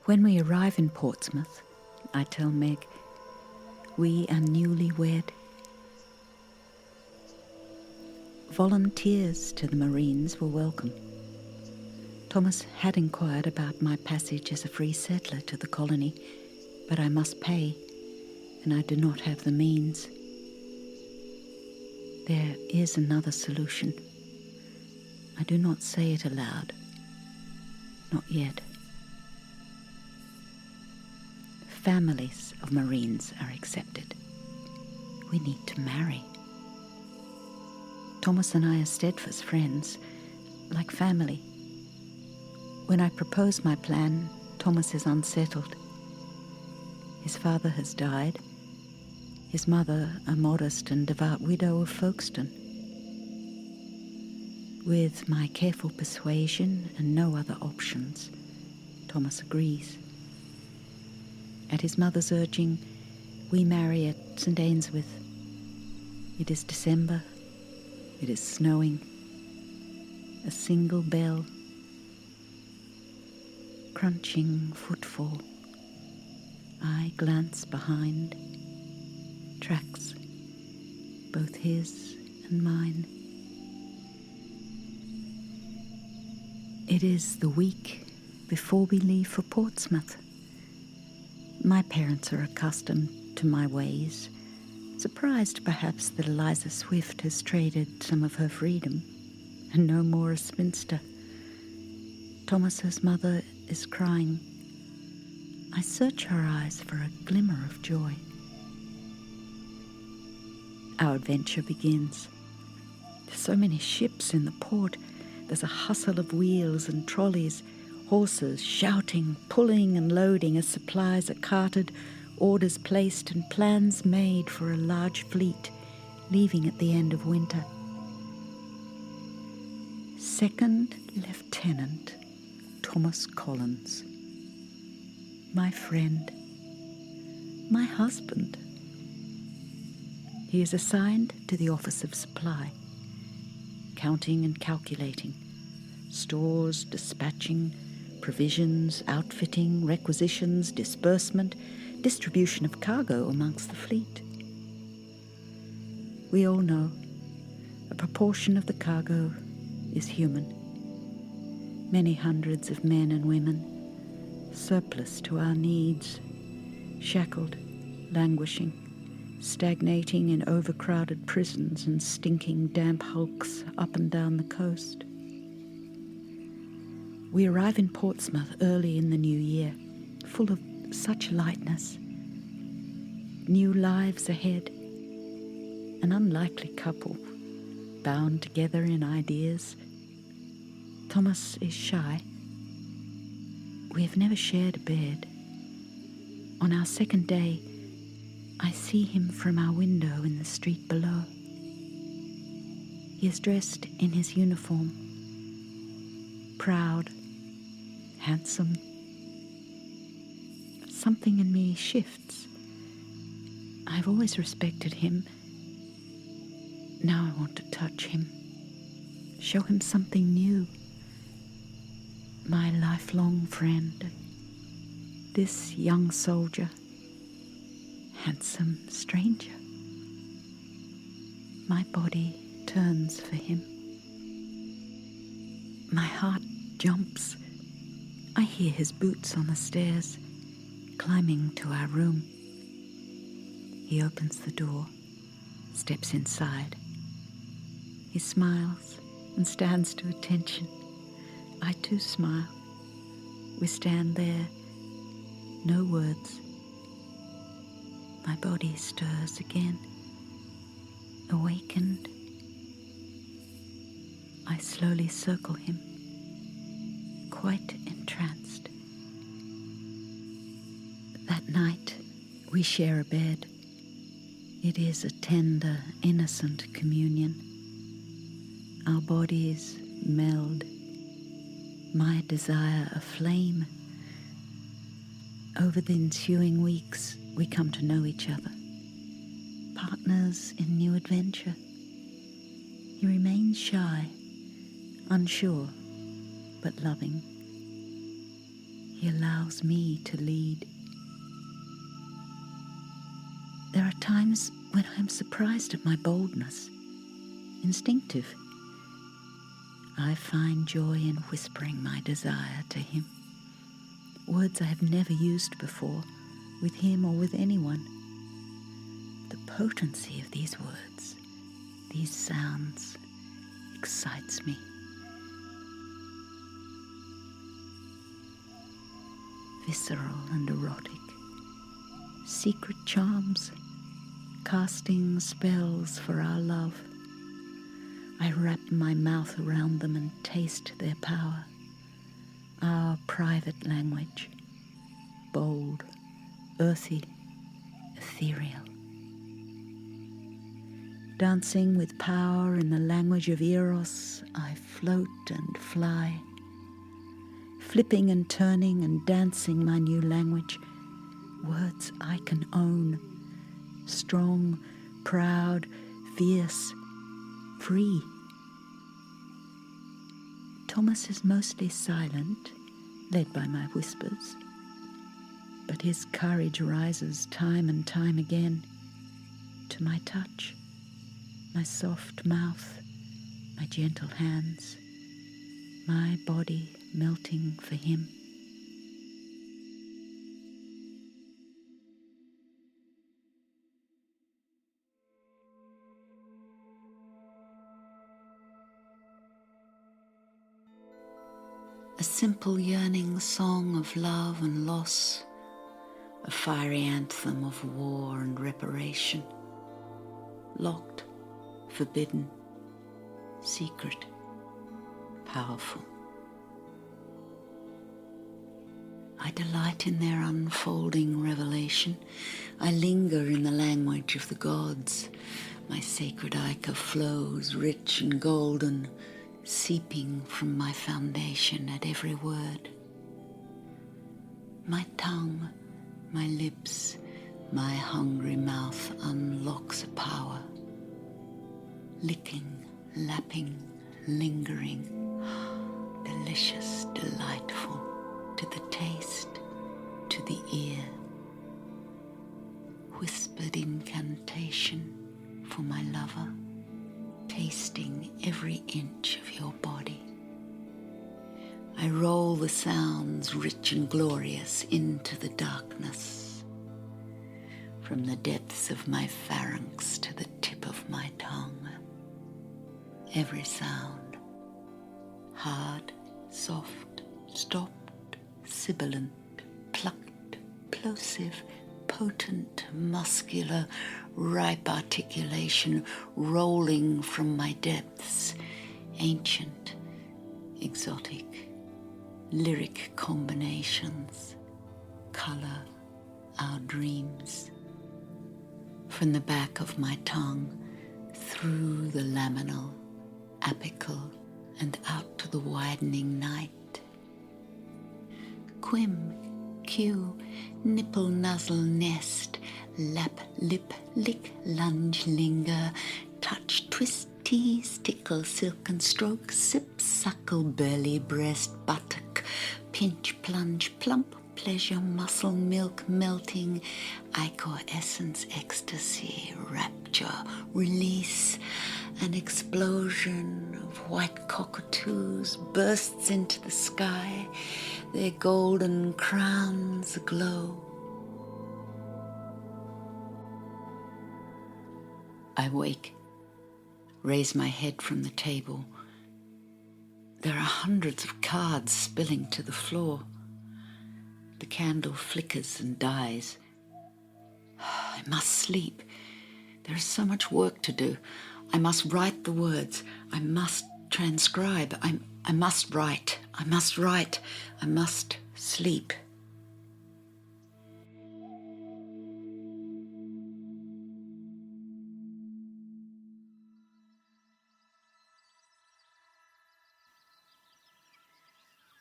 When we arrive in Portsmouth, I tell Meg, we are newly wed. Volunteers to the Marines were welcome. Thomas had inquired about my passage as a free settler to the colony, but I must pay, and I do not have the means. There is another solution. I do not say it aloud. Not yet. Families of Marines are accepted. We need to marry. Thomas and I are steadfast friends, like family. When I propose my plan, Thomas is unsettled. His father has died. His mother, a modest and devout widow of Folkestone. With my careful persuasion and no other options, Thomas agrees. At his mother's urging, we marry at St. Ainsworth. It is December. It is snowing. A single bell. Crunching footfall. I glance behind. Tracks, both his and mine. It is the week before we leave for Portsmouth. My parents are accustomed to my ways, surprised perhaps that Eliza Swift has traded some of her freedom and no more a spinster. Thomas's mother is crying. I search her eyes for a glimmer of joy. Our adventure begins. There's so many ships in the port. There's a hustle of wheels and trolleys, horses shouting, pulling and loading as supplies are carted, orders placed and plans made for a large fleet leaving at the end of winter. Second Lieutenant Thomas Collins, my friend, my husband. He is assigned to the Office of Supply, counting and calculating, stores, dispatching, provisions, outfitting, requisitions, disbursement, distribution of cargo amongst the fleet. We all know a proportion of the cargo is human. Many hundreds of men and women, surplus to our needs, shackled, languishing, stagnating in overcrowded prisons and stinking damp hulks up and down the coast. We arrive in Portsmouth early in the new year, full of such lightness. New lives ahead. An unlikely couple, bound together in ideas. Thomas is shy. We have never shared a bed. On our second day, I see him from our window in the street below. He is dressed in his uniform, proud, handsome. Something in me shifts. I've always respected him. Now I want to touch him, show him something new. My lifelong friend, this young soldier, handsome stranger. My body turns for him. My heart jumps. I hear his boots on the stairs, climbing to our room. He opens the door, steps inside. He smiles and stands to attention. I too smile. We stand there, no words. My body stirs again, awakened. I slowly circle him, quite entranced. That night, we share a bed. It is a tender, innocent communion. Our bodies meld, my desire aflame. Over the ensuing weeks, we come to know each other, partners in new adventure. He remains shy, unsure, but loving. He allows me to lead. There are times when I am surprised at my boldness, instinctive. I find joy in whispering my desire to him, words I have never used before, with him or with anyone. The potency of these words, these sounds, excites me. Visceral and erotic, secret charms, casting spells for our love. I wrap my mouth around them and taste their power. Our private language, bold, earthy, ethereal. Dancing with power in the language of Eros, I float and fly. Flipping and turning and dancing my new language, words I can own. Strong, proud, fierce, free. Thomas is mostly silent, led by my whispers, but his courage rises time and time again to my touch, my soft mouth, my gentle hands, my body melting for him. A simple yearning song of love and loss, a fiery anthem of war and reparation, locked, forbidden, secret, powerful. I delight in their unfolding revelation. I linger in the language of the gods. My sacred ichor flows rich and golden, seeping from my foundation at every word. My tongue, my lips, my hungry mouth unlocks a power. Licking, lapping, lingering, delicious, delightful, to the taste, to the ear. Whispered incantation for my lover, tasting every inch of your body. I roll the sounds rich and glorious into the darkness, from the depths of my pharynx to the tip of my tongue. Every sound, hard, soft, stopped, sibilant, plucked, plosive, potent, muscular, ripe articulation rolling from my depths, ancient, exotic, lyric combinations, color, our dreams. From the back of my tongue, through the laminal, apical, and out to the widening night. Quim, cue, nipple, nuzzle, nest, lap, lip, lick, lunge, linger, touch, twist, tease, tickle, silken stroke, sip, suckle, belly, breast, buttock, pinch, plunge, plump, pleasure, muscle, milk, melting, ichor essence, ecstasy, rapture, release, an explosion of white cockatoos bursts into the sky, their golden crowns aglow. I wake, raise my head from the table. There are hundreds of cards spilling to the floor. The candle flickers and dies. I must sleep. There is so much work to do. I must write the words. I must transcribe. I must write. I must write. I must sleep.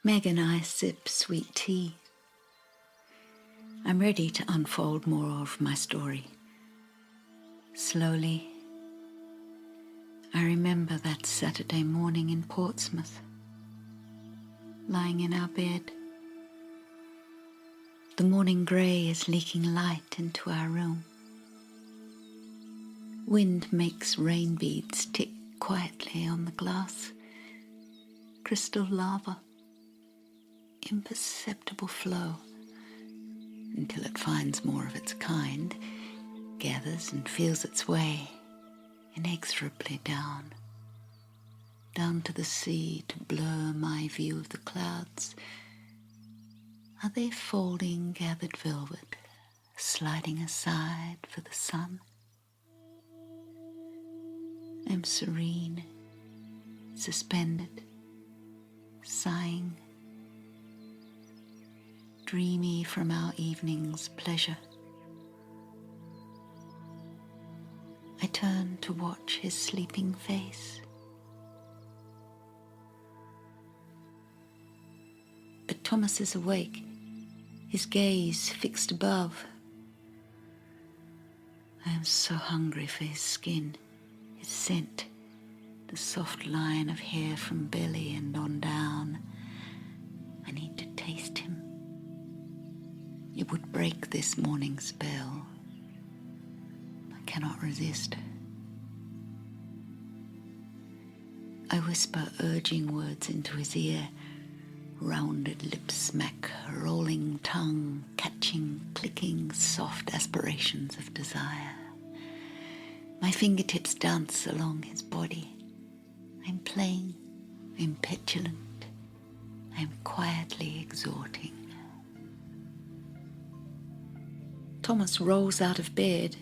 Meg and I sip sweet tea. I'm ready to unfold more of my story. Slowly, I remember that Saturday morning in Portsmouth, lying in our bed, The morning grey is leaking light into our room. Wind makes rain beads tick quietly on the glass. Crystal lava, imperceptible flow, until it finds more of its kind, gathers and feels its way inexorably down to the sea to blur my view of the clouds. Are they folding gathered velvet, sliding aside for the sun? I'm serene, suspended, sighing, dreamy from our evening's pleasure. I turn to watch his sleeping face. But Thomas is awake, his gaze fixed above. I am so hungry for his skin, his scent, the soft line of hair from belly and on down. I need to taste him. It would break this morning's spell. I cannot resist. I whisper urging words into his ear. Rounded lips smack, rolling tongue, catching, clicking, soft aspirations of desire. My fingertips dance along his body. I'm playing, I'm petulant, I'm quietly exhorting. Thomas rolls out of bed.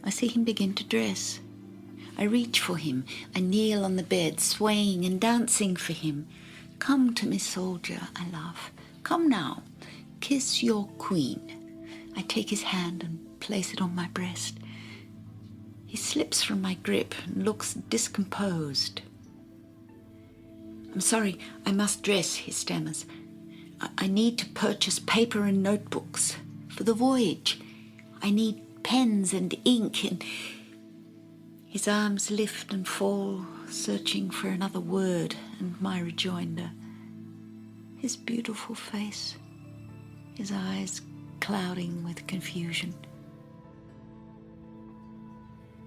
I see him begin to dress. I reach for him. I kneel on the bed, swaying and dancing for him. Come to me, soldier, I laugh. Come now, kiss your queen. I take his hand and place it on my breast. He slips from my grip and looks discomposed. I'm sorry, I must dress, he stammers. I need to purchase paper and notebooks for the voyage. I need pens and ink, and his arms lift and fall, searching for another word and my rejoinder. His beautiful face, his eyes clouding with confusion.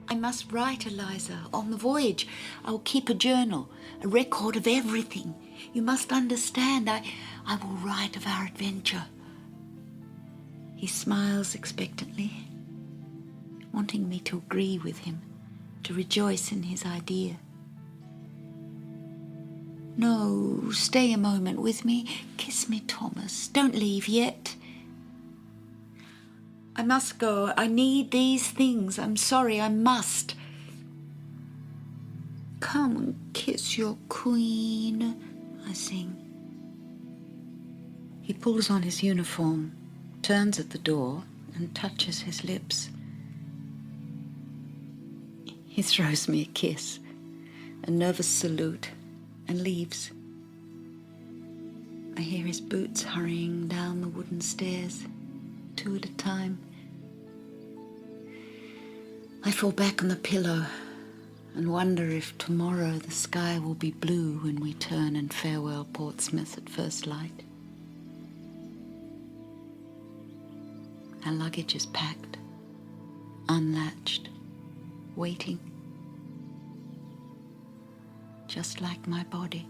I must write, Eliza, on the voyage. I will keep a journal, a record of everything. You must understand, I will write of our adventure. He smiles expectantly, wanting me to agree with him, to rejoice in his idea. No, stay a moment with me. Kiss me, Thomas. Don't leave yet. I must go. I need these things. I'm sorry, I must. Come and kiss your queen, I sing. He pulls on his uniform, turns at the door, and touches his lips. He throws me a kiss, a nervous salute, and leaves. I hear his boots hurrying down the wooden stairs, 2 at a time. I fall back on the pillow and wonder if tomorrow the sky will be blue when we turn and farewell Portsmouth at first light. Our luggage is packed, unlatched, waiting, just like my body.